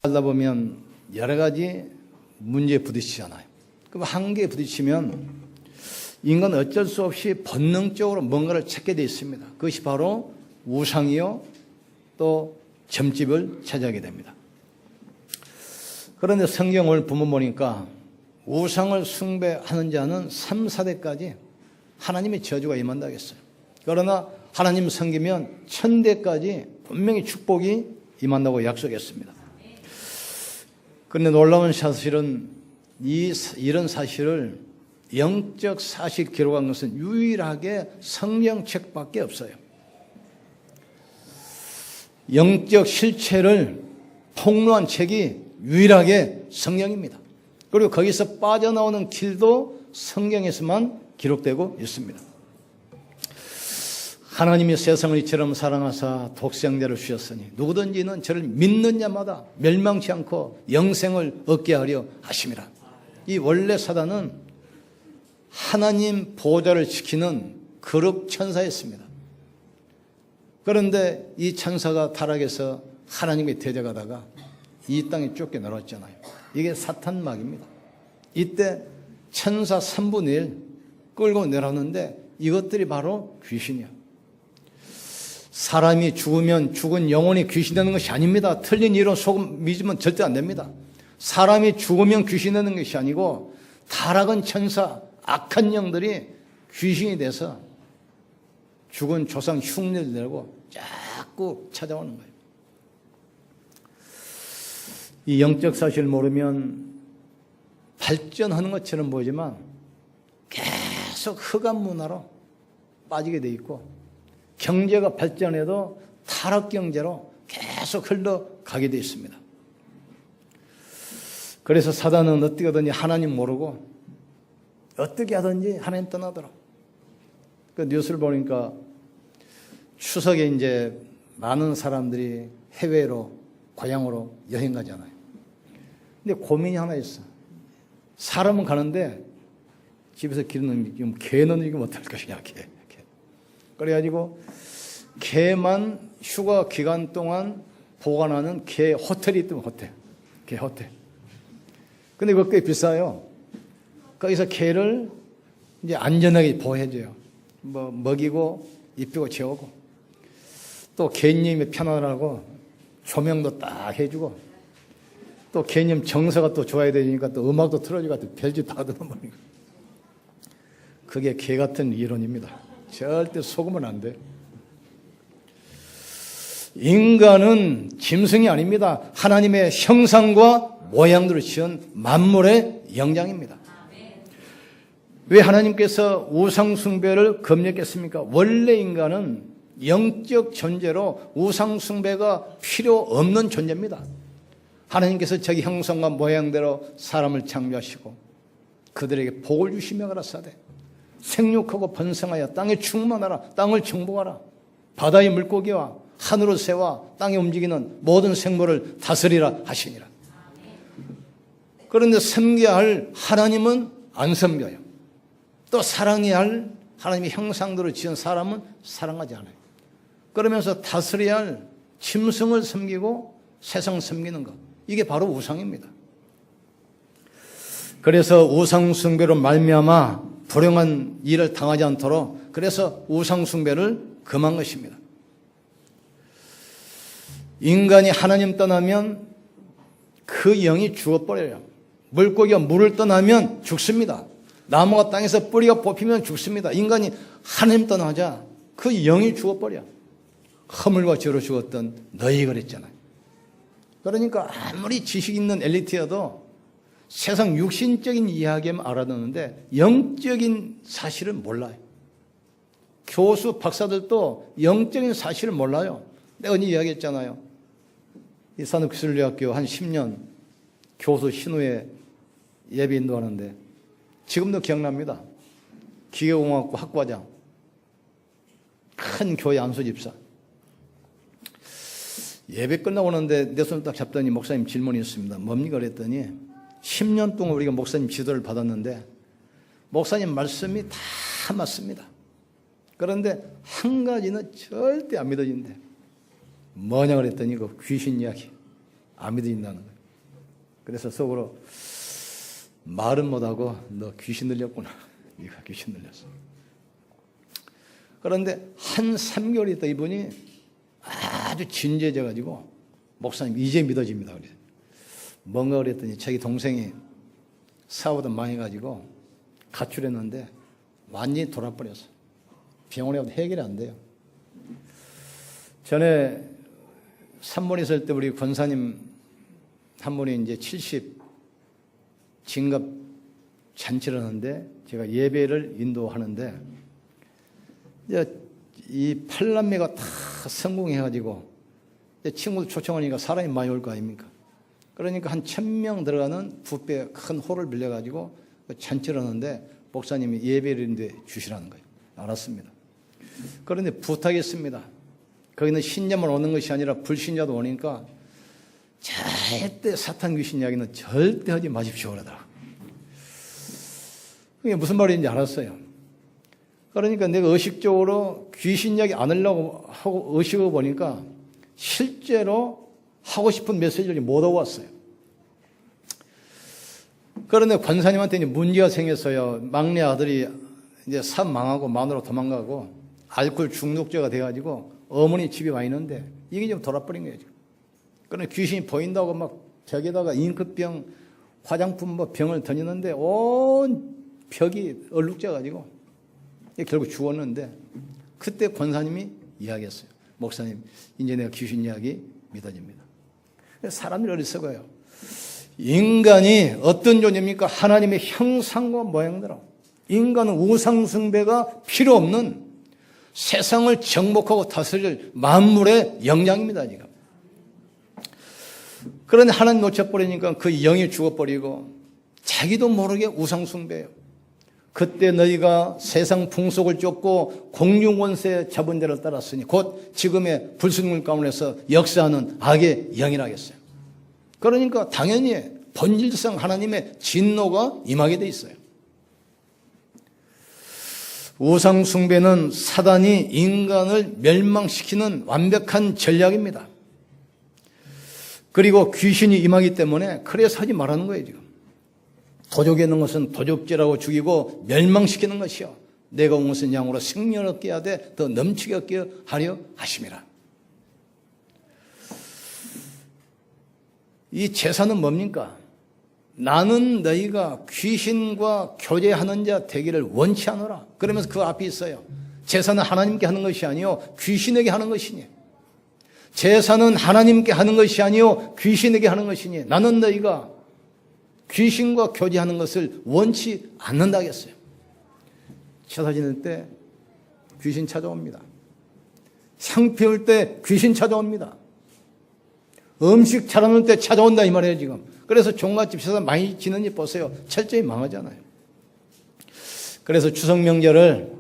살다 보면 여러 가지 문제에 부딪히잖아요. 그럼 한계에 부딪히면 인간은 어쩔 수 없이 본능적으로 뭔가를 찾게 되어 있습니다. 그것이 바로 우상이요 또 점집을 차지하게 됩니다. 그런데 성경을 보면 보니까 우상을 숭배하는 자는 3, 4대까지 하나님의 저주가 임한다고 했어요. 그러나 하나님 섬기면 1000대까지 분명히 축복이 임한다고 약속했습니다. 그런데 놀라운 사실은 이런 사실을 영적 사실 기록한 것은 유일하게 성경책밖에 없어요. 영적 실체를 폭로한 책이 유일하게 성경입니다. 그리고 거기서 빠져나오는 길도 성경에서만 기록되고 있습니다. 하나님이 세상을 이처럼 사랑하사 독생자를 주셨으니 누구든지는 저를 믿는 자마다 멸망치 않고 영생을 얻게 하려 하심이라. 이 원래 사단은 하나님 보좌를 지키는 거룩 천사였습니다. 그런데 이 천사가 타락해서 하나님의 대적하다가 이 땅에 쫓겨나왔잖아요. 이게 사탄막입니다. 이때 천사 3분의 1 끌고 내려오는데 이것들이 바로 귀신이야. 사람이 죽으면 죽은 영혼이 귀신 되는 것이 아닙니다. 틀린 이론 속음 믿으면 절대 안 됩니다. 사람이 죽으면 귀신 되는 것이 아니고 타락한 천사, 악한 영들이 귀신이 돼서 죽은 조상 흉내를 내고 자꾸 찾아오는 거예요. 이 영적 사실을 모르면 발전하는 것처럼 보이지만 계속 흑암 문화로 빠지게 돼 있고 경제가 발전해도 타락 경제로 계속 흘러가게 되어 있습니다. 그래서 사단은 어떻게 하든지 하나님 모르고 어떻게 하든지 하나님 떠나더라. 그 뉴스를 보니까 추석에 이제 많은 사람들이 해외로 고향으로 여행 가잖아요. 근데 고민이 하나 있어. 사람은 가는데 집에서 기르는 개는 이거 어떨 것이냐, 개. 그래가지고 개만 휴가 기간 동안 보관하는 개 호텔이 있더만 개 호텔. 근데 그거 꽤 비싸요. 거기서 개를 이제 안전하게 보호해줘요. 뭐 먹이고 입히고 재우고 또 개님이 편안하고 조명도 딱 해주고 또 개님 정서가 또 좋아야 되니까 또 음악도 틀어주고 또 별짓 다 듣는 거니까. 그게 개 같은 이론입니다. 절대 속으면 안 돼. 인간은 짐승이 아닙니다. 하나님의 형상과 모양대로 지은 만물의 영장입니다. 왜 하나님께서 우상숭배를 금지했겠습니까? 원래 인간은 영적 존재로 우상숭배가 필요 없는 존재입니다. 하나님께서 자기 형상과 모양대로 사람을 창조하시고 그들에게 복을 주시며 가라사대 생육하고 번성하여 땅에 충만하라. 땅을 정복하라. 바다의 물고기와 하늘의 새와 땅에 움직이는 모든 생물을 다스리라 하시니라. 그런데 섬겨야 할 하나님은 안 섬겨요. 또 사랑해야 할 하나님의 형상대로 지은 사람은 사랑하지 않아요. 그러면서 다스려야 할 짐승을 섬기고 세상 섬기는 것. 이게 바로 우상입니다. 그래서 우상숭배로 말미암아 불행한 일을 당하지 않도록 그래서 우상숭배를 금한 것입니다. 인간이 하나님 떠나면 그 영이 죽어버려요. 물고기가 물을 떠나면 죽습니다. 나무가 땅에서 뿌리가 뽑히면 죽습니다. 인간이 하나님 떠나자 그 영이 죽어버려. 허물과 죄로 죽었던 너희 그랬잖아요. 그러니까 아무리 지식 있는 엘리트여도 세상 육신적인 이야기만 알아듣는데 영적인 사실을 몰라요. 교수, 박사들도 영적인 사실을 몰라요. 내가 언제 이야기했잖아요. 이 산업기술대학교 한 10년 교수 신우에 예배 인도하는데 지금도 기억납니다. 기계공학부 학과장, 큰 교회 안수집사. 예배 끝나고 오는데 내 손을 딱 잡더니 목사님 질문이 있습니다. 뭡니까? 그랬더니 10년 동안 우리가 목사님 지도를 받았는데 목사님 말씀이 다 맞습니다. 그런데 한 가지는 절대 안 믿어진대. 뭐냐 그랬더니 그 귀신 이야기. 안 믿어진다는 거예요. 그래서 속으로 말은 못하고 너 귀신 들렸구나. 네가 귀신 들렸어. 그런데 한 3개월 있다 이분이 아주 진지해져가지고 목사님 이제 믿어집니다. 그래. 뭔가 그랬더니 자기 동생이 사고도 많이 가지고 가출했는데 완전히 돌아버렸어. 병원에 가도 해결이 안 돼요. 전에 산문에 있을 때 우리 권사님 한 분이 이제 70 진갑 잔치를 하는데 제가 예배를 인도하는데 이제 이 8남매가 다 성공해가지고 친구들 초청하니까 사람이 많이 올 거 아닙니까? 그러니까 한 1000명 들어가는 뷔페 큰 홀을 빌려가지고 잔치를 하는데 목사님이 예배를 인도해 주시라는 거예요. 알았습니다. 그런데 부탁했습니다. 거기는 신자만 오는 것이 아니라 불신자도 오니까 절대 사탄 귀신 이야기는 절대 하지 마십시오 그러더라고요. 그게 무슨 말인지 알았어요. 그러니까 내가 의식적으로 귀신 이야기 안 하려고 하고 의식을 보니까 실제로 하고 싶은 메시지를 못 하고 왔어요. 그런데 권사님한테 이제 문제가 생겼어요. 막내 아들이 이제 산 망하고 마누라 도망가고 알코올 중독자가 돼가지고 어머니 집에 와 있는데 이게 좀 돌아버린 거예요. 지금. 그런데 귀신이 보인다고 막 벽에다가 잉크병, 화장품 뭐 병을 던지는데 온 벽이 얼룩져가지고 결국 죽었는데 그때 권사님이 이야기했어요. 목사님, 이제 내가 귀신 이야기 믿어집니다. 사람들이 어리석어요. 인간이 어떤 존재입니까? 하나님의 형상과 모양대로. 인간은 우상숭배가 필요 없는 세상을 정복하고 다스릴 만물의 영장입니다, 지금. 그런데 하나님 놓쳐버리니까 그 영이 죽어버리고 자기도 모르게 우상숭배해요. 그때 너희가 세상 풍속을 쫓고 공중권세 잡은 자를 따랐으니 곧 지금의 불순물 가운데서 역사하는 악의 영이라겠어요. 그러니까 당연히 본질상 하나님의 진노가 임하게 돼 있어요. 우상숭배는 사단이 인간을 멸망시키는 완벽한 전략입니다. 그리고 귀신이 임하기 때문에 그래서 하지 말라는 거예요, 지금. 도적에 있는 것은 도적질하고 죽이고 멸망시키는 것이요. 내가 온 것은 양으로 생명을 얻게 하되 더 넘치게 얻게 하려 하심이라. 이 제사는 뭡니까? 나는 너희가 귀신과 교제하는 자 되기를 원치 않노라. 그러면서 그 앞에 있어요. 제사는 하나님께 하는 것이 아니요 귀신에게 하는 것이니. 제사는 하나님께 하는 것이 아니요 귀신에게 하는 것이니. 나는 너희가 귀신과 교제하는 것을 원치 않는다겠어요. 제사 지낼 때 귀신 찾아옵니다. 상 피울 때 귀신 찾아옵니다. 음식 차려놓을 때 찾아온다 이 말이에요, 지금. 그래서 종갓집 제사 많이 지는지 보세요. 철저히 망하잖아요. 그래서 추석 명절을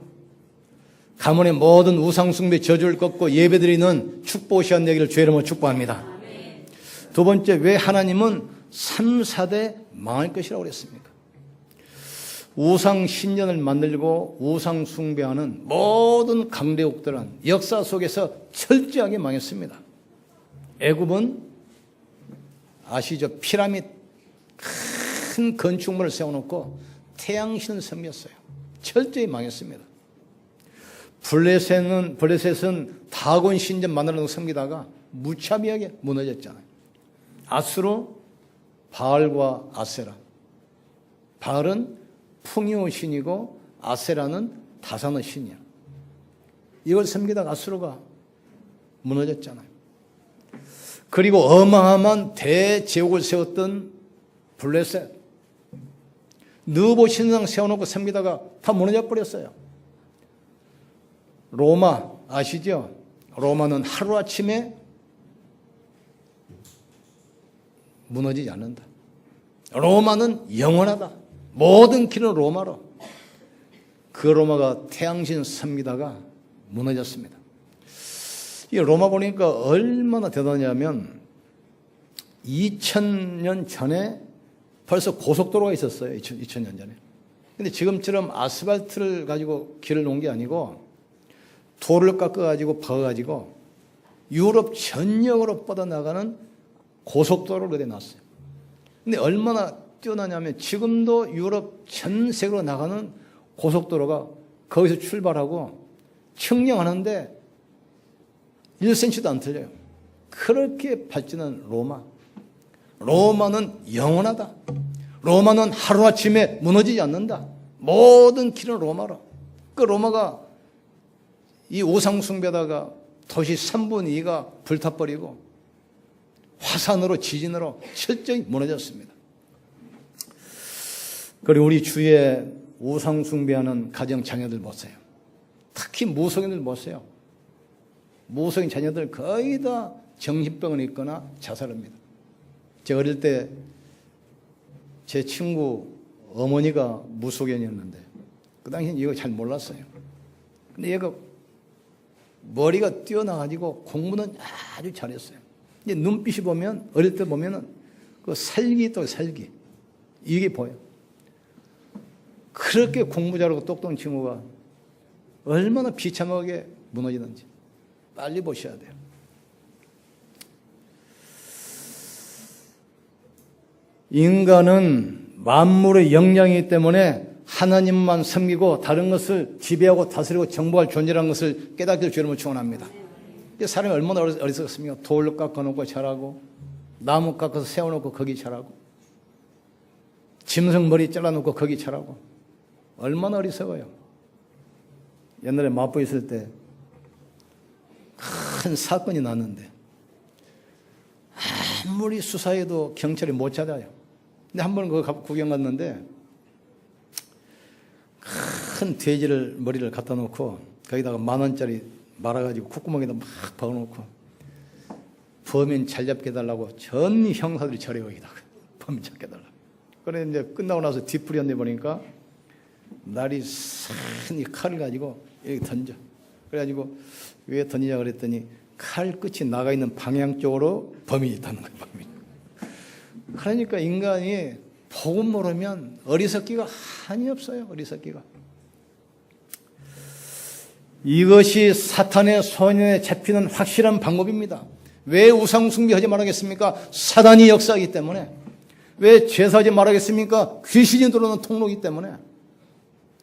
가문의 모든 우상숭배 저주를 꺾고 예배드리는 축복 시간 되기를 주의 이름으로 축복합니다. 두 번째, 왜 하나님은 3, 4대 망할 것이라고 그랬습니까? 우상 신전을 만들고 우상 숭배하는 모든 강대국들은 역사 속에서 철저하게 망했습니다. 애굽은 아시죠? 피라미드 큰 건축물을 세워놓고 태양신을 섬겼어요. 철저히 망했습니다. 블레셋은 다곤 신전 만들어놓고 섬기다가 무차비하게 무너졌잖아요. 아수르 바알과 아세라. 바알은 풍요 신이고 아세라는 다산의 신이야. 이걸 섬기다가 아수르가 무너졌잖아요. 그리고 어마어마한 대제국을 세웠던 블레셋. 느보 신상 세워놓고 섬기다가 다 무너져 버렸어요. 로마 아시죠? 로마는 하루아침에 무너지지 않는다. 로마는 영원하다. 모든 길은 로마로. 그 로마가 태양신 섬기다가 무너졌습니다. 이 로마 보니까 얼마나 대단하냐면 2000년 전에 벌써 고속도로가 있었어요. 2000년 전에. 근데 지금처럼 아스팔트를 가지고 길을 놓은 게 아니고 돌을 깎아가지고 박아가지고 유럽 전역으로 뻗어나가는 고속도로를 그대 놨어요. 근데 얼마나 뛰어나냐면 지금도 유럽 전 세계로 나가는 고속도로가 거기서 출발하고 측량하는데 1cm도 안 틀려요. 그렇게 발전한 로마. 로마는 영원하다. 로마는 하루아침에 무너지지 않는다. 모든 길은 로마로. 그 로마가 이 우상숭배다가 도시 3분의 2가 불타버리고 화산으로 지진으로 철저히 무너졌습니다. 그리고 우리 주위에 우상숭배하는 가정 자녀들 보세요. 특히 무속인들 보세요. 무속인 자녀들 거의 다 정신병을 있거나 자살합니다. 제가 어릴 때 제 친구 어머니가 무속인이었는데 그 당시엔 이거 잘 몰랐어요. 근데 얘가 머리가 뛰어나가지고 공부는 아주 잘했어요. 이제 눈빛이 보면 어릴 때 보면은 그 살기 또 살기 이게 보여. 그렇게 공부 잘하고 똑똑한 친구가 얼마나 비참하게 무너지는지 빨리 보셔야 돼요. 인간은 만물의 영향이기 때문에 하나님만 섬기고 다른 것을 지배하고 다스리고 정복할 존재라는 것을 깨닫기를 주님을 축원합니다. 사람이 얼마나 어리석습니까? 돌 깎아놓고 자라고 나무 깎아서 세워놓고 거기 자라고 짐승 머리 잘라놓고 거기 자라고 얼마나 어리석어요. 옛날에 마포에 있을 때 큰 사건이 났는데 아무리 수사해도 경찰이 못 찾아요. 근데 한 번은 그거 구경 갔는데 큰 돼지를 머리를 갖다 놓고 거기다가 10,000원짜리 말아가지고 콧구멍에다 막 박아놓고 범인 잘 잡게 해달라고 전 형사들이 절에 거기다가 범인 잡게 해달라고. 그래 이제 끝나고 나서 뒤풀이 언니 보니까 날이 산이 칼을 가지고 여기 던져. 그래가지고 왜 던지냐 그랬더니 칼 끝이 나가 있는 방향 쪽으로 범인이 있다는 거예요. 범인. 그러니까 인간이 복음 모르면 어리석기가 한이 없어요. 어리석기가. 이것이 사탄의 손에 잡히는 확실한 방법입니다. 왜 우상숭배하지 말하겠습니까? 사단이 역사하기 때문에. 왜 제사하지 말하겠습니까? 귀신이 들어오는 통로이기 때문에.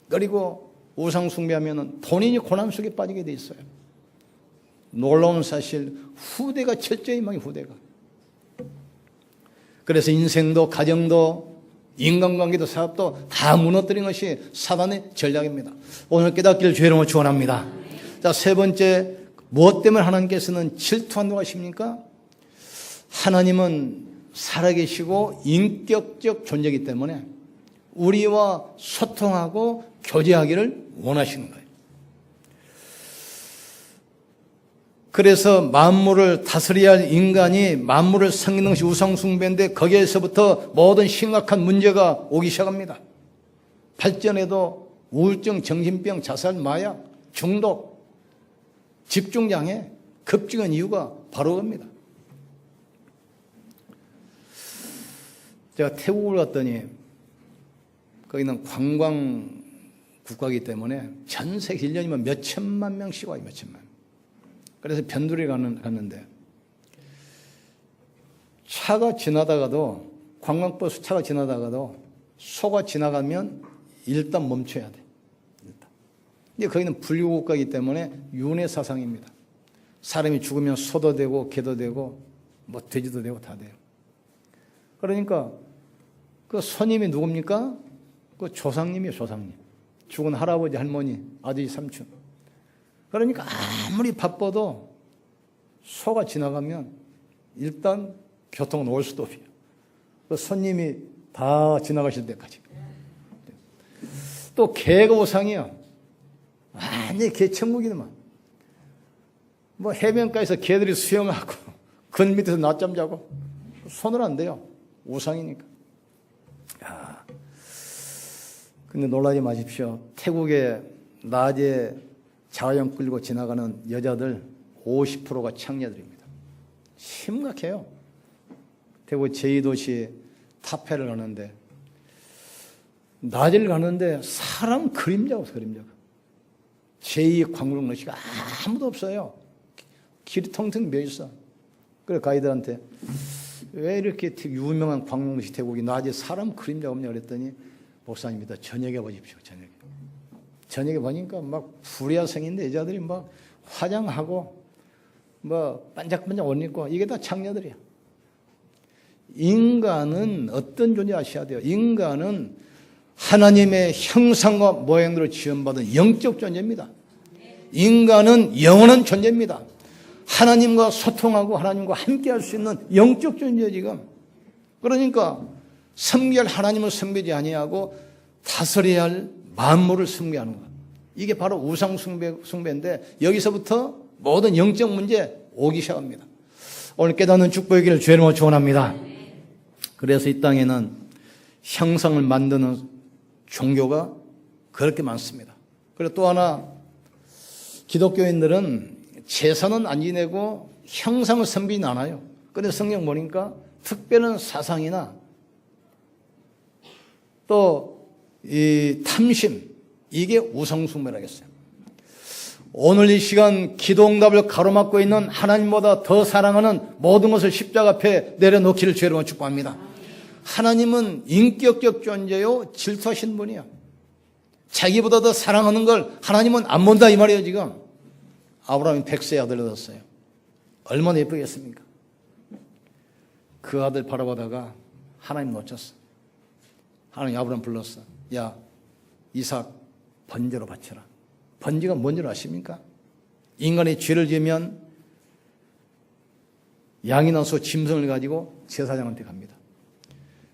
그리고 우상숭배하면 본인이 고난 속에 빠지게 돼 있어요. 놀라운 사실 후대가 철저히 망해. 후대가. 그래서 인생도 가정도 인간관계도 사업도 다 무너뜨린 것이 사단의 전략입니다. 오늘 깨닫기를 주의 이름으로 축원합니다. 자, 세 번째, 무엇 때문에 하나님께서는 질투한다고 하십니까? 하나님은 살아계시고 인격적 존재이기 때문에 우리와 소통하고 교제하기를 원하시는 거예요. 그래서 만물을 다스려야 할 인간이 만물을 섬기는 것이 우상숭배인데 거기에서부터 모든 심각한 문제가 오기 시작합니다. 발전에도 우울증, 정신병, 자살, 마약, 중독, 집중장애, 급증한 이유가 바로 겁니다. 제가 태국을 갔더니 거기는 관광 국가이기 때문에 전 세계 1년이면 몇 천만 명씩 와요. 몇 천만. 그래서 변두리 갔는데 차가 지나다가도 관광버스 차가 지나다가도 소가 지나가면 일단 멈춰야 돼. 일단. 근데 거기는 불교국가이기 때문에 윤회 사상입니다. 사람이 죽으면 소도 되고 개도 되고 뭐 돼지도 되고 다 돼요. 그러니까 그 손님이 누굽니까? 그 조상님이에요. 조상님. 죽은 할아버지, 할머니, 아들이, 삼촌. 그러니까 아무리 바빠도 소가 지나가면 일단 교통은 올 수도 없어요. 그 손님이 다 지나가실 때까지. 또 개가 우상이야. 완전히 개 천국이더만. 뭐 해변가에서 개들이 수영하고 근 밑에서 낮잠 자고 손을 안 대요. 우상이니까. 야. 근데 놀라지 마십시오. 태국에 낮에 자영 끌고 지나가는 여자들 50%가 창녀들입니다. 심각해요. 태국 제2도시 타페를 가는데 낮을 가는데 사람 그림자가 없어. 그림자가. 제2관광로시가 아무도 없어요. 길이 텅텅 비어 있어. 그래 가이드한테 왜 이렇게 유명한 광명시 태국이 낮에 사람 그림자 없냐 그랬더니 목사님이다. 저녁에 보십시오. 저녁에 보니까 막 불야성인데 여자들이 막 화장하고 뭐 반짝반짝 옷 입고 이게 다 창녀들이야. 인간은 어떤 존재 아셔야 돼요. 인간은 하나님의 형상과 모양으로 지음받은 영적 존재입니다. 인간은 영원한 존재입니다. 하나님과 소통하고 하나님과 함께 할 수 있는 영적 존재예요, 지금. 그러니까 섬기할 하나님을 섬기지 아니하고 다스려야 할 만물을 섬기하는 것. 이게 바로 우상 숭배인데 여기서부터 모든 영적 문제 오기 시작합니다. 오늘 깨닫는 축복이기를 주의 이름으로 축원합니다. 그래서 이 땅에는 형상을 만드는 종교가 그렇게 많습니다. 그리고 또 하나 기독교인들은 제사는 안 지내고 형상을 섬기진 않아요. 그래서 성경 보니까 특별한 사상이나 또 이 탐심, 이게 우상숭배라겠어요. 오늘 이 시간 기도응답을 가로막고 있는 하나님보다 더 사랑하는 모든 것을 십자가 앞에 내려놓기를 주의 이름으로 축복합니다. 하나님은 인격적 존재요, 질투하신 분이야. 자기보다 더 사랑하는 걸 하나님은 안 본다 이 말이에요. 지금 아브라함이 100세의 아들을 얻었어요. 얼마나 예쁘겠습니까? 그 아들 바라보다가 하나님 놓쳤어. 하나님 아브라함 불렀어. 야, 이삭 번제로 바쳐라. 번제가 뭔 줄 아십니까? 인간이 죄를 지으면 양이나 소, 짐승을 가지고 제사장한테 갑니다.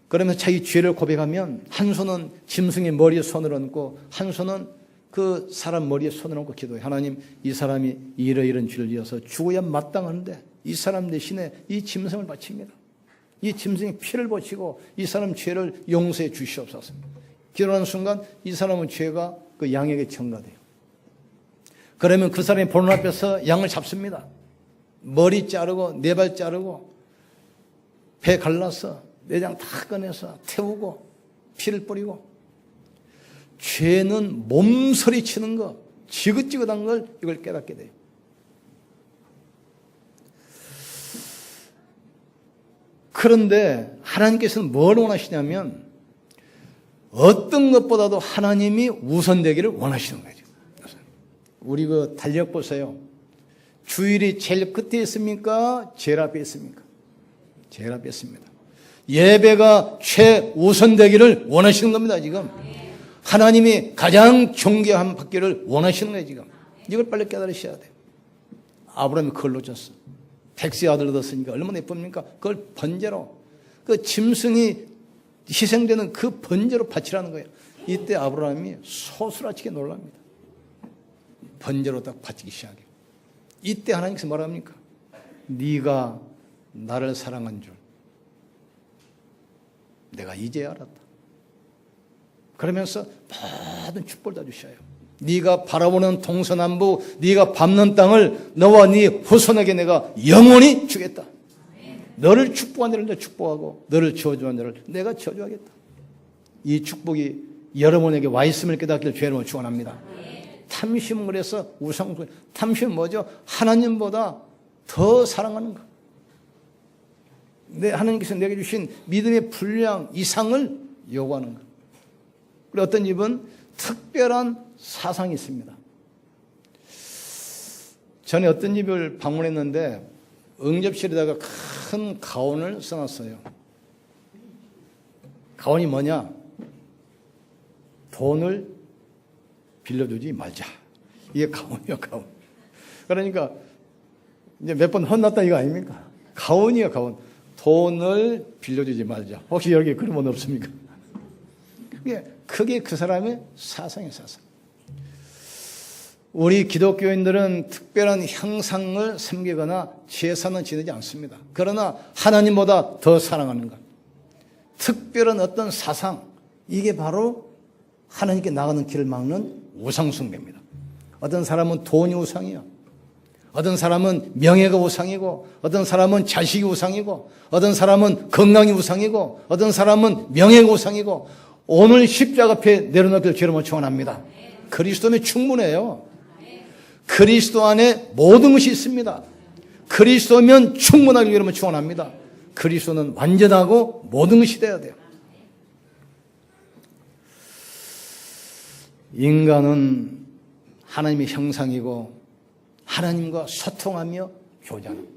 그러면 자기 죄를 고백하면 한 손은 짐승의 머리에 손을 얹고 한 손은 그 사람 머리에 손을 얹고 기도해. 하나님, 이 사람이 이러이런 죄를 지어서 죽어야 마땅한데 이 사람 대신에 이 짐승을 바칩니다. 이 짐승의 피를 보시고 이 사람 죄를 용서해 주시옵소서. 기도하는 순간 이 사람의 죄가 그 양에게 전가돼요. 그러면 그 사람이 보는 앞에서 양을 잡습니다. 머리 자르고 네 발 자르고 배 갈라서 내장 다 꺼내서 태우고 피를 뿌리고, 죄는 몸서리 치는 거, 지긋지긋한 걸 이걸 깨닫게 돼요. 그런데 하나님께서는 뭘 원하시냐면 어떤 것보다도 하나님이 우선되기를 원하시는 거죠. 우리 그 달력 보세요. 주일이 제일 끝에 있습니까? 제일 앞에 있습니까? 제일 앞에 있습니다. 예배가 최우선되기를 원하시는 겁니다. 지금 하나님이 가장 존귀함 받기를 원하시는 거예요. 지금 이걸 빨리 깨달으셔야 돼요. 아브라함이 그걸 놓쳤어. 100세 아들 얻었으니까 얼마나 예쁩니까? 그걸 번제로, 그 짐승이 희생되는 그 번제로 바치라는 거예요. 이때 아브라함이 소스라치게 놀랍니다. 번제로 딱 바치기 시작해요. 이때 하나님께서 뭐랍니까? 네가 나를 사랑한 줄 내가 이제 알았다. 그러면서 모든 축복을 다 주셔요. 네가 바라보는 동서남북, 네가 밟는 땅을 너와 네 후손에게 내가 영원히 주겠다. 너를 축복한 자를 내가 축복하고 너를 저주한 자를 내가 저주하겠다. 이 축복이 여러분에게 와 있음을 깨닫기를 주의 이름으로 축원합니다. 탐심은 그래서 우상숭배. 탐심은 뭐죠? 하나님보다 더 사랑하는 것. 하나님께서 내게 주신 믿음의 분량 이상을 요구하는 것. 그리고 어떤 집은 특별한 사상이 있습니다. 전에 어떤 집을 방문했는데 응접실에다가 큰 가온을 써놨어요. 가온이 뭐냐? 돈을 빌려주지 말자. 이게 가온이요, 가온. 그러니까 이제 몇 번 혼났다 이거 아닙니까? 가온이요, 가온. 돈을 빌려주지 말자. 혹시 여기 그런 분 없습니까? 그게 그 사람의 사상이에요, 사상. 우리 기독교인들은 특별한 형상을 섬기거나 제사는 지내지 않습니다. 그러나 하나님보다 더 사랑하는 것, 특별한 어떤 사상, 이게 바로 하나님께 나가는 길을 막는 우상숭배입니다. 어떤 사람은 돈이 우상이요, 어떤 사람은 명예가 우상이고, 어떤 사람은 자식이 우상이고, 어떤 사람은 건강이 우상이고, 어떤 사람은 명예가 우상이고, 오늘 십자가 앞에 내려놓기를 주님으로 축원합니다. 그리스도는 충분해요. 그리스도 안에 모든 것이 있습니다. 그리스도면 충분하기 위해서 축원합니다. 그리스도는 완전하고 모든 것이 되어야 돼요. 인간은 하나님의 형상이고 하나님과 소통하며 교제하는.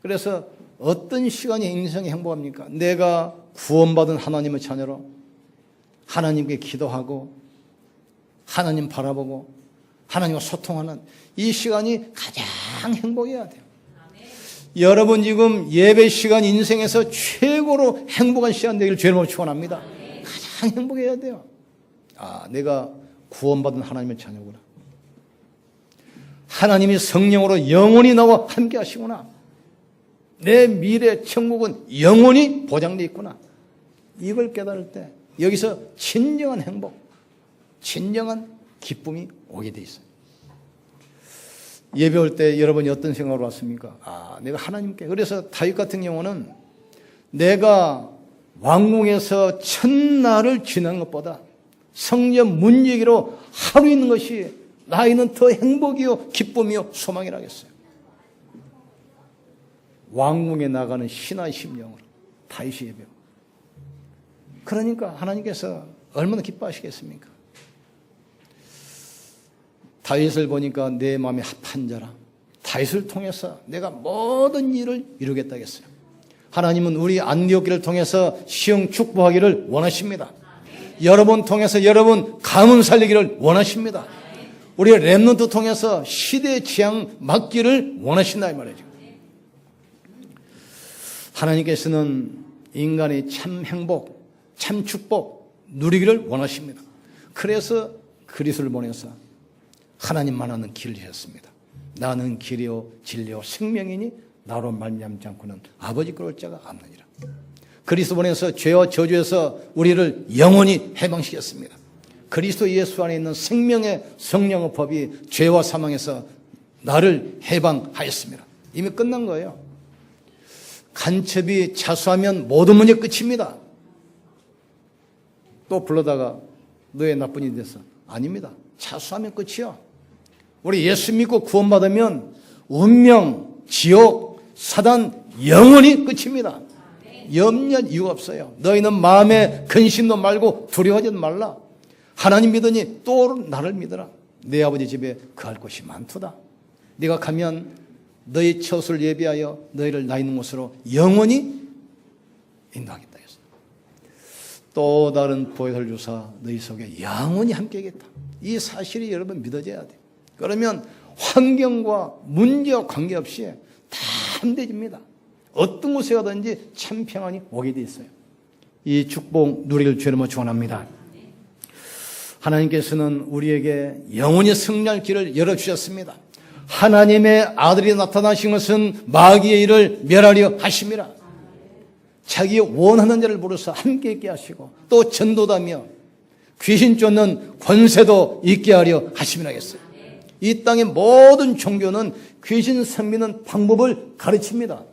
그래서 어떤 시간이 인생이 행복합니까? 내가 구원받은 하나님의 자녀로 하나님께 기도하고 하나님 바라보고 하나님과 소통하는 이 시간이 가장 행복해야 돼요. 여러분 지금 예배 시간 인생에서 최고로 행복한 시간 되기를 주님으로 축원합니다. 가장 행복해야 돼요. 아, 내가 구원받은 하나님의 자녀구나. 하나님이 성령으로 영원히 나와 함께 하시구나. 내 미래 천국은 영원히 보장되어 있구나. 이걸 깨달을 때 여기서 진정한 행복, 진정한 기쁨이 오게 돼 있어요. 예배 올 때 여러분이 어떤 생각으로 왔습니까? 아, 내가 하나님께. 그래서 다윗 같은 경우는 내가 왕궁에서 첫날을 지난 것보다 성전 문지기로 하루 있는 것이 나에는 더 행복이요 기쁨이요 소망이라 하겠어요. 왕궁에 나가는 신하의 심령으로 다윗이 예배. 그러니까 하나님께서 얼마나 기뻐하시겠습니까? 다윗을 보니까 내 마음에 합한 자라. 다윗을 통해서 내가 모든 일을 이루겠다 했어요. 하나님은 우리 안디옥교를 통해서 시흥 축복하기를 원하십니다. 여러분 통해서 여러분 가문 살리기를 원하십니다. 우리 렘넌트 통해서 시대의 지향 맞기를 원하신다 이 말이죠. 하나님께서는 인간의 참 행복, 참 축복 누리기를 원하십니다. 그래서 그리스도를 보내서 하나님만 하는 길을 하셨습니다. 나는 길이요 진리요 생명이니 나로 말미암지 않고는 아버지 꼴 자가 없느니라. 그리스도 보내서 죄와 저주에서 우리를 영원히 해방시켰습니다. 그리스도 예수 안에 있는 생명의 성령의 법이 죄와 사망에서 나를 해방하였습니다. 이미 끝난 거예요. 간첩이 자수하면 모든 문제 끝입니다. 또 불러다가 너의 나쁜 일이 됐어. 아닙니다. 자수하면 끝이요. 우리 예수 믿고 구원받으면 운명, 지옥, 사단 영원히 끝입니다. 염려할 이유가 없어요. 너희는 마음에 근심도 말고 두려워하지 말라. 하나님 믿으니 또 나를 믿어라. 내 아버지 집에 거할 곳이 많도다. 네가 가면 너희 처소를 예비하여 너희를 나 있는 곳으로 영원히 인도하겠다 했어. 또 다른 보혜사를 주사 너희 속에 영원히 함께하겠다. 이 사실이 여러분 믿어져야 돼. 그러면 환경과 문제와 관계없이 다 함대집니다. 어떤 곳에 가든지 참 평안이 오게 돼 있어요. 이 축복 누리를 주님으로 축원합니다. 하나님께서는 우리에게 영원히 승리할 길을 열어주셨습니다. 하나님의 아들이 나타나신 것은 마귀의 일을 멸하려 하심이라. 자기 원하는 자를 부르사 함께 있게 하시고 또 전도다며 귀신 쫓는 권세도 있게 하려 하심이라 했어요. 이 땅의 모든 종교는 귀신 섬기는 방법을 가르칩니다.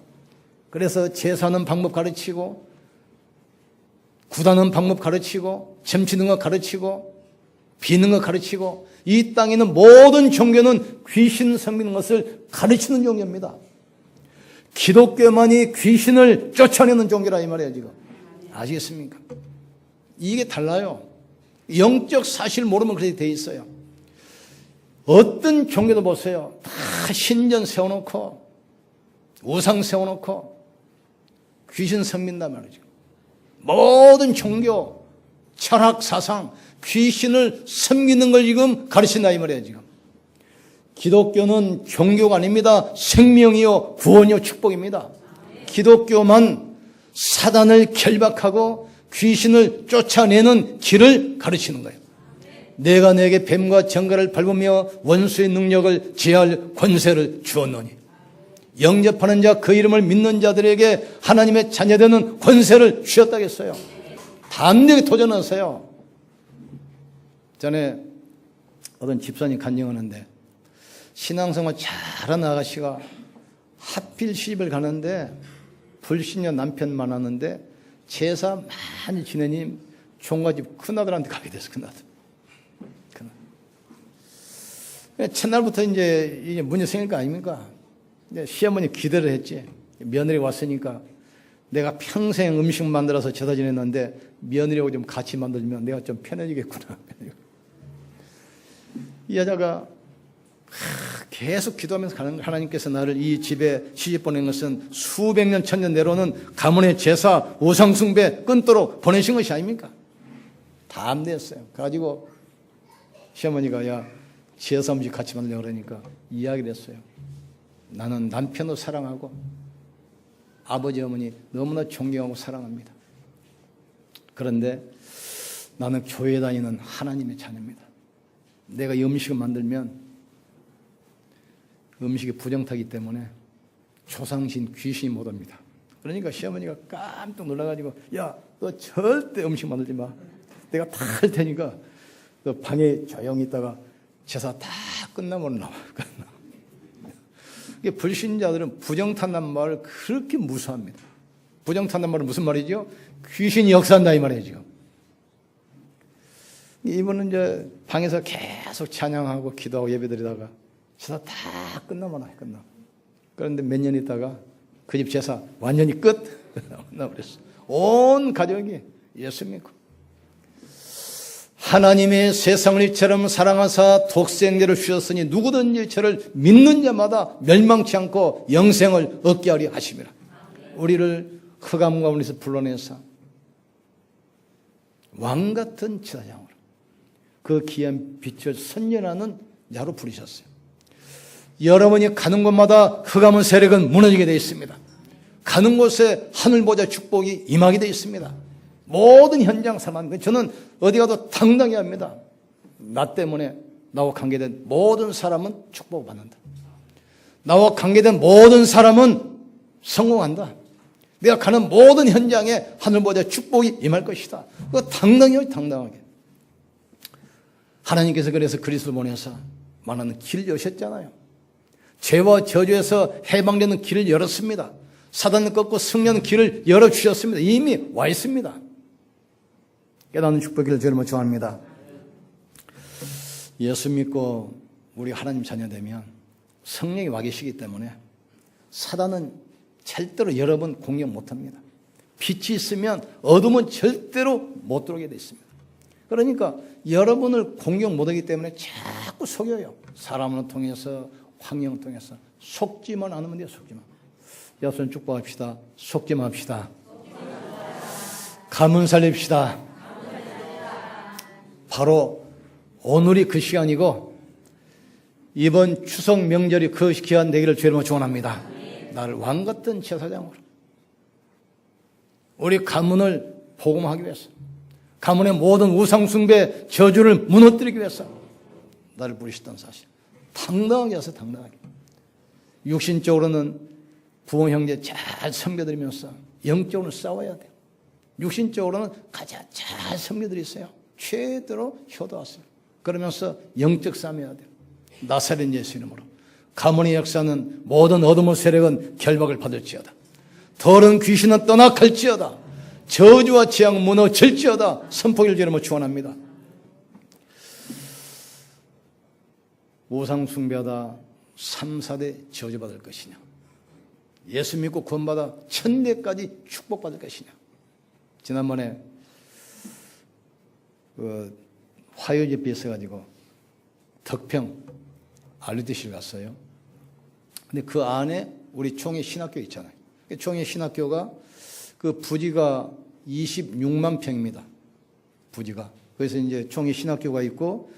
그래서 제사하는 방법 가르치고 구다는 방법 가르치고 점치는 거 가르치고 비는 거 가르치고 이 땅에 있는 모든 종교는 귀신 섬기는 것을 가르치는 종교입니다. 기독교만이 귀신을 쫓아내는 종교라 이 말이에요 지금. 아시겠습니까? 이게 달라요. 영적 사실 모르면 그렇게 돼 있어요. 어떤 종교도 보세요. 다 신전 세워놓고 우상 세워놓고 귀신 섬긴단 말이죠. 모든 종교, 철학, 사상 귀신을 섬기는 걸 지금 가르친다 이 말이에요 지금. 기독교는 종교가 아닙니다. 생명이요 구원이요 축복입니다. 기독교만 사단을 결박하고 귀신을 쫓아내는 길을 가르치는 거예요. 내가 내게 뱀과 정갈을 밟으며 원수의 능력을 제할 권세를 주었노니 영접하는 자 그 이름을 믿는 자들에게 하나님의 자녀되는 권세를 주셨다겠어요. 담대하게 도전하세요. 전에 어떤 집사님 간증하는데 신앙생활 잘하는 아가씨가 하필 시집을 가는데 불신녀 남편 만났는데 제사 많이 지내니 종갓집 큰아들한테 가게 됐어. 큰아들. 첫날부터 이제 문제 생길 거 아닙니까? 시어머니 기대를 했지. 며느리 왔으니까 내가 평생 음식 만들어서 제사 지냈는데 며느리하고 좀 같이 만들면 내가 좀 편해지겠구나. 이 여자가 계속 기도하면서 하나님께서 나를 이 집에 시집 보낸 것은 수백 년, 천년 내로는 가문의 제사, 우상숭배 끊도록 보내신 것이 아닙니까? 다 암되었어요. 그래가지고 시어머니가 야 제사 음식 같이 만들려고 그러니까 이야기를 했어요. 나는 남편도 사랑하고 아버지 어머니 너무나 존경하고 사랑합니다. 그런데 나는 교회 다니는 하나님의 자녀입니다. 내가 이 음식을 만들면 음식이 부정타기 때문에 조상신 귀신이 못 옵니다. 그러니까 시어머니가 깜짝 놀라가지고 야, 너 절대 음식 만들지 마. 내가 다 할 테니까 너 방에 조용히 있다가 제사 다 끝나면 나와. 불신자들은 부정탄단 말을 그렇게 무서워합니다. 부정탄단 말은 무슨 말이죠? 귀신이 역사한다 이 말이죠. 이분은 이제 방에서 계속 찬양하고 기도하고 예배드리다가 제사 다 끝나면 나요. 끝나. 그런데 몇 년 있다가 그 집 제사 완전히 끝 나버렸어. 온 가족이 예수 믿고 하나님의 세상을 이처럼 사랑하사 독생자를 주셨으니 누구든지 저를 믿는 자마다 멸망치 않고 영생을 얻게 하려 하심이라. 우리를 흑암 가운데서 불러내사 왕같은 제사장으로 그 귀한 빛을 선전하는 자로 부르셨어요. 여러분이 가는 곳마다 흑암의 세력은 무너지게 되어 있습니다. 가는 곳에 하늘보좌 축복이 임하게 되어 있습니다. 모든 현장 사람, 저는 어디 가도 당당히 합니다. 나 때문에 나와 관계된 모든 사람은 축복을 받는다. 나와 관계된 모든 사람은 성공한다. 내가 가는 모든 현장에 하늘보좌 축복이 임할 것이다. 그거 당당해요, 당당하게. 하나님께서 그래서 그리스도를 보내서 많은 길을 여셨잖아요. 죄와 저주에서 해방되는 길을 열었습니다. 사단을 꺾고 승리하는 길을 열어주셨습니다. 이미 와 있습니다. 깨닫는 축복기를 저를 축원합니다. 예수 믿고 우리 하나님 자녀 되면 성령이 와 계시기 때문에 사단은 절대로 여러분 공격 못합니다. 빛이 있으면 어둠은 절대로 못 들어오게 되어 있습니다. 그러니까 여러분을 공격 못하기 때문에 자꾸 속여요. 사람을 통해서 환경을 통해서 속지만 않으면 돼요. 속지만. 여러분 축복합시다. 속지 맙시다. 가문 살립시다. 바로 오늘이 그 시간이고 이번 추석 명절이 그 기한 되기를 주님으로 축원합니다. 나를 왕같은 제사장으로 우리 가문을 복음하기 위해서 가문의 모든 우상숭배 저주를 무너뜨리기 위해서 나를 부르셨던 사실 당당하게 하세요. 당당하게. 육신적으로는 부모 형제 잘 섬겨드리면서 영적으로 싸워야 돼요. 육신적으로는 가장 잘 섬겨드리세요. 최대로 효도하세요. 그러면서 영적 싸움해야 돼요. 나사렛 예수 이름으로 가문의 역사는 모든 어둠의 세력은 결박을 받을지어다. 더러운 귀신은 떠나갈지어다. 저주와 재앙 무너질지어다. 선포기를 이름으로 축원합니다. 우상 숭배하다 3, 4대 저주받을 것이냐, 예수 믿고 구원받아 1000대까지 축복받을 것이냐. 지난번에 화요집에 있어가지고 덕평 알루디실 갔어요. 근데 그 안에 우리 총회 신학교 있잖아요. 총회 신학교가 그 부지가 26만 평입니다. 부지가. 그래서 이제 총회 신학교가 있고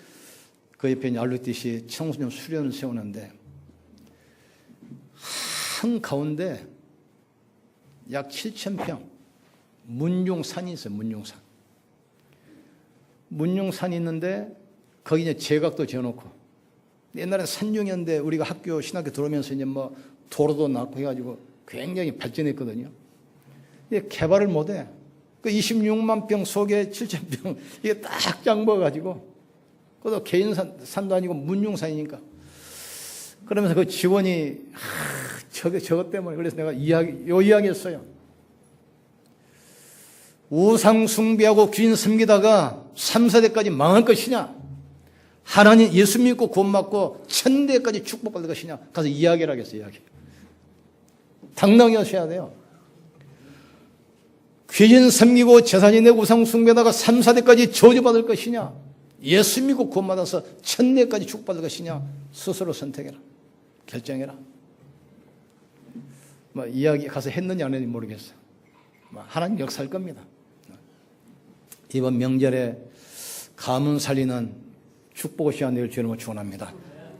그 옆에 알루디시 청소년 수련을 세우는데 한 가운데 약 7,000평 문중산이 있어요. 문중산. 문중산이 있는데 거기 이제 제각도 지어놓고 옛날에 산중이었는데 우리가 학교 신학교 들어오면서 이제 뭐 도로도 낳고 해가지고 굉장히 발전했거든요. 이게 개발을 못해. 그 26만 평 속에 7,000평 이게 딱 짱박아가지고 그것도 개인 산도 아니고 문중산이니까. 그러면서 그 직원이 저것 때문에 그래서 내가 이야기했어요. 우상 숭배하고 귀신 섬기다가 3, 4대까지 망할 것이냐, 하나님 예수 믿고 구원받고 1000대까지 축복받을 것이냐 가서 이야기를 하겠어요. 이야기. 당당히 하셔야 돼요. 귀신 섬기고 제사지 내고 우상 숭배하다가 3, 4대까지 저주받을 것이냐, 예수 믿고 구원받아서 천대까지 축복받을 것이냐, 스스로 선택해라. 결정해라. 이야기 가서 했느냐 안 했는지 모르겠어요. 하나님 역사할 겁니다. 이번 명절에 가문 살리는 축복의 시간 되길 주님을 축원합니다.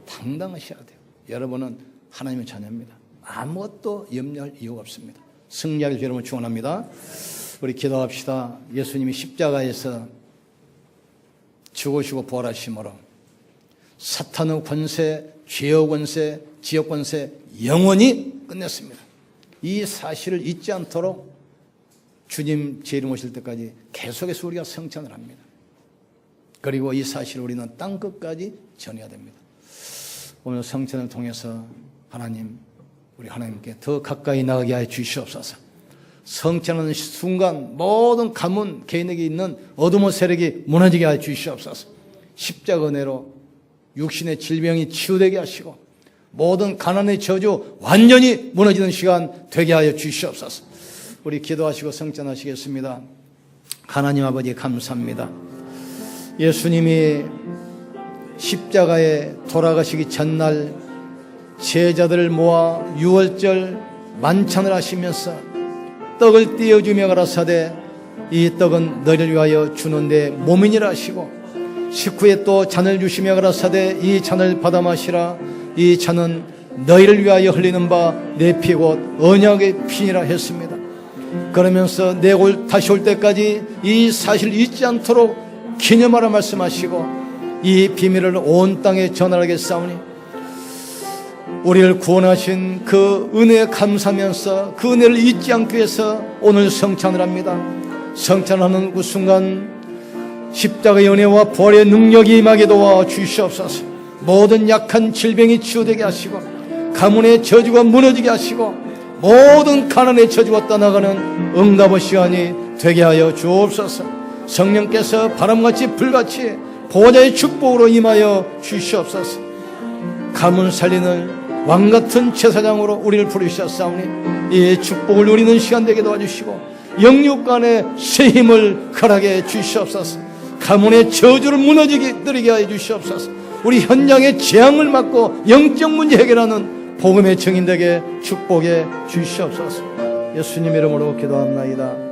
당당하셔야 돼요. 여러분은 하나님의 자녀입니다. 아무것도 염려할 이유가 없습니다. 승리하길 주님을 축원합니다. 우리 기도합시다. 예수님이 십자가에서 죽으시고 부활하심으로 사탄의 권세, 죄의 권세, 지역 권세 영원히 끝냈습니다. 이 사실을 잊지 않도록 주님 제 이름 오실 때까지 계속해서 우리가 성찬을 합니다. 그리고 이 사실을 우리는 땅끝까지 전해야 됩니다. 오늘 성찬을 통해서 하나님, 우리 하나님께 더 가까이 나가게 하여 주시옵소서. 성찬하는 순간 모든 가문 개인에게 있는 어둠의 세력이 무너지게 하여 주시옵소서. 십자가 은혜로 육신의 질병이 치유되게 하시고 모든 가난의 저주 완전히 무너지는 시간 되게 하여 주시옵소서. 우리 기도하시고 성찬하시겠습니다. 하나님 아버지 감사합니다. 예수님이 십자가에 돌아가시기 전날 제자들을 모아 유월절 만찬을 하시면서 떡을 띄워주며 가라사대 이 떡은 너희를 위하여 주는 내 몸이니라 하시고 식후에 또 잔을 주시며 가라사대 이 잔을 받아 마시라. 이 잔은 너희를 위하여 흘리는 바 내 피 곧 언약의 피니라 했습니다. 그러면서 내 다시 올 때까지 이 사실을 잊지 않도록 기념하라 말씀하시고 이 비밀을 온 땅에 전하겠사오니 우리를 구원하신 그 은혜에 감사하면서 그 은혜를 잊지 않기 위해서 오늘 성찬을 합니다. 성찬하는 그 순간 십자가의 은혜와 부활의 능력이 임하게 도와 주시옵소서. 모든 약한 질병이 치유되게 하시고 가문의 저주가 무너지게 하시고 모든 가난의 저주가 떠나가는 응답의 시간이 되게 하여 주옵소서. 성령께서 바람같이 불같이 보호자의 축복으로 임하여 주시옵소서. 가문 살리는 왕같은 제사장으로 우리를 부르셨사오니 이 축복을 누리는 시간 되게 도와주시고 영육간의 새 힘을 허락해 주시옵소서. 가문의 저주를 무너지게 하여 주시옵소서. 우리 현장의 재앙을 막고 영적 문제 해결하는 복음의 증인되게 축복해 주시옵소서. 예수님 이름으로 기도합나이다.